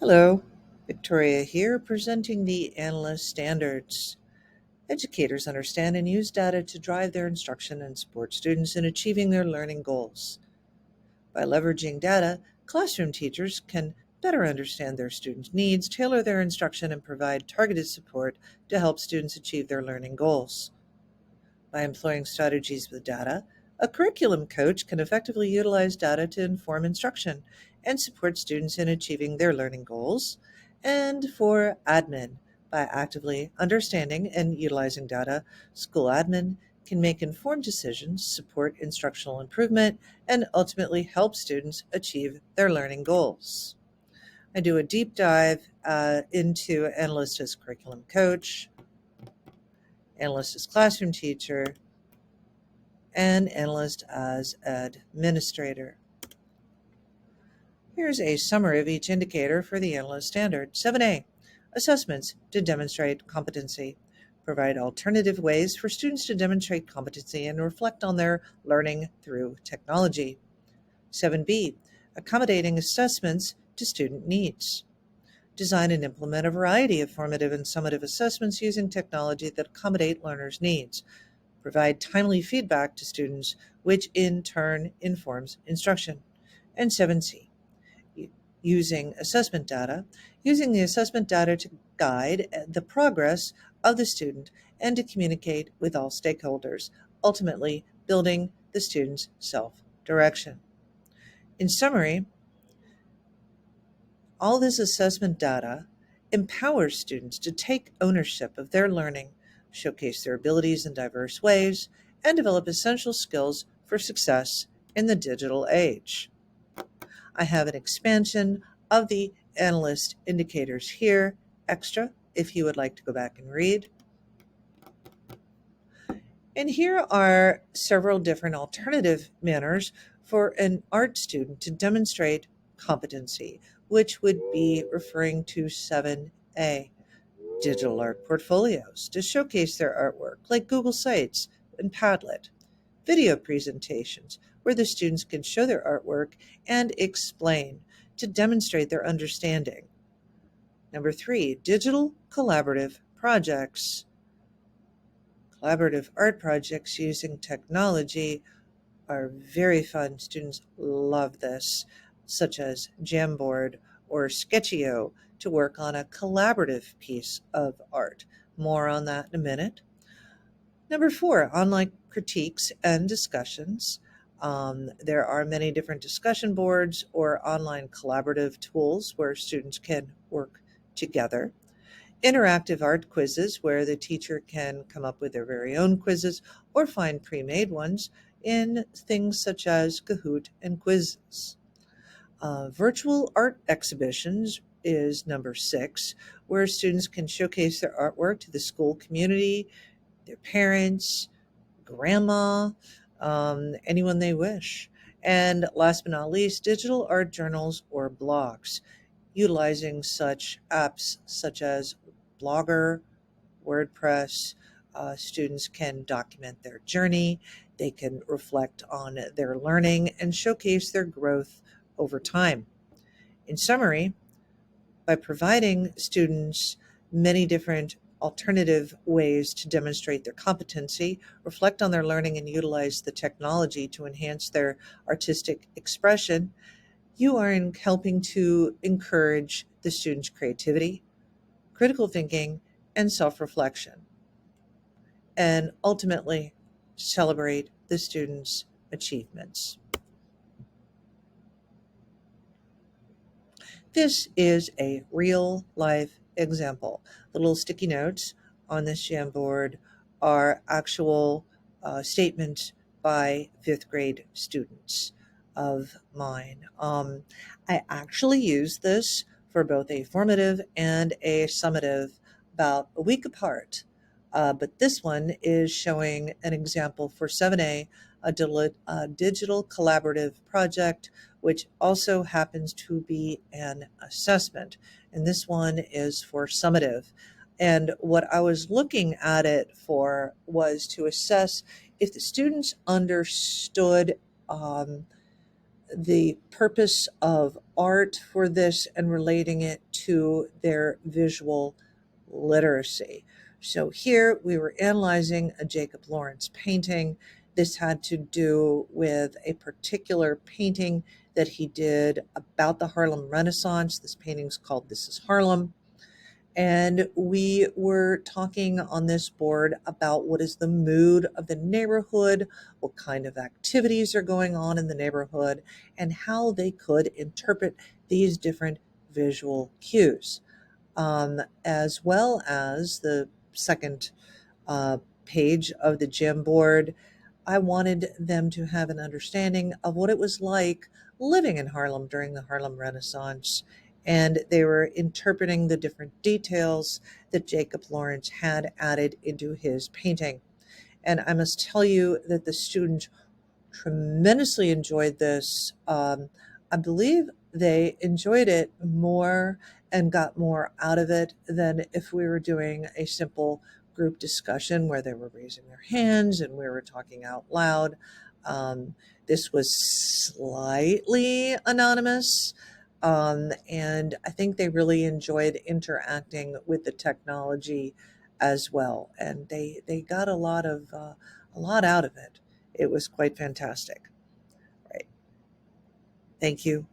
Hello, Victoria here, presenting the Analyst standards. Educators understand and use data to drive their instruction and support students in achieving their learning goals. By leveraging data, classroom teachers can better understand their students' needs, tailor their instruction, and provide targeted support to help students achieve their learning goals. By employing strategies with data, a curriculum coach can effectively utilize data to inform instruction and support students in achieving their learning goals. And for admin, by actively understanding and utilizing data, school admin can make informed decisions, support instructional improvement, and ultimately help students achieve their learning goals. I do a deep dive into Analyst as curriculum coach, Analyst as classroom teacher, and Analyst as administrator. Here's a summary of each indicator for the Analyst standard. 7A, assessments to demonstrate competency. Provide alternative ways for students to demonstrate competency and reflect on their learning through technology. 7B, accommodating assessments to student needs. Design and implement a variety of formative and summative assessments using technology that accommodate learners' needs. Provide timely feedback to students, which in turn informs instruction. And 7C, using assessment data, using the assessment data to guide the progress of the student and to communicate with all stakeholders, ultimately building the student's self-direction. In summary, all this assessment data empowers students to take ownership of their learning, showcase their abilities in diverse ways, and develop essential skills for success in the digital age. I have an expansion of the Analyst indicators here, extra, if you would like to go back and read. And here are several different alternative manners for an art student to demonstrate competency, which would be referring to 7A. Digital art portfolios to showcase their artwork, like Google Sites and Padlet. Video presentations, where the students can show their artwork and explain to demonstrate their understanding. Number 3, digital collaborative projects. Collaborative art projects using technology are very fun. Students love this, such as Jamboard or Sketchio, to work on a collaborative piece of art. More on that in a minute. Number 4, online critiques and discussions. There are many different discussion boards or online collaborative tools where students can work together. Interactive art quizzes, where the teacher can come up with their very own quizzes or find pre-made ones in things such as Kahoot and Quizzes. Virtual art exhibitions is number 6, where students can showcase their artwork to the school community, their parents, grandma, anyone they wish. And last but not least, digital art journals or blogs, utilizing such apps such as Blogger, WordPress. Students can document their journey, they can reflect on their learning, and showcase their growth over time. In summary, by providing students many different alternative ways to demonstrate their competency, reflect on their learning, and utilize the technology to enhance their artistic expression, you are helping to encourage the students' creativity, critical thinking, and self-reflection, and ultimately celebrate the students' achievements. This is a real life example. The little sticky notes on this Jamboard are actual statements by fifth grade students of mine. I actually use this for both a formative and a summative about a week apart. But this one is showing an example for 7A, a digital collaborative project, which also happens to be an assessment. And this one is for summative. And what I was looking at it for was to assess if the students understood the purpose of art for this and relating it to their visual literacy. So here we were analyzing a Jacob Lawrence painting. This had to do with a particular painting that he did about the Harlem Renaissance. This painting's called This is Harlem. And we were talking on this board about what is the mood of the neighborhood, what kind of activities are going on in the neighborhood, and how they could interpret these different visual cues, as well as the second page of the gym board. I wanted them to have an understanding of what it was like living in Harlem during the Harlem Renaissance, and they were interpreting the different details that Jacob Lawrence had added into his painting. And I must tell you that the students tremendously enjoyed this. I believe they enjoyed it more and got more out of it than if we were doing a simple group discussion where they were raising their hands and we were talking out loud. This was slightly anonymous, and I think they really enjoyed interacting with the technology as well, and they got a lot out of it. It was quite fantastic. Right. Thank you.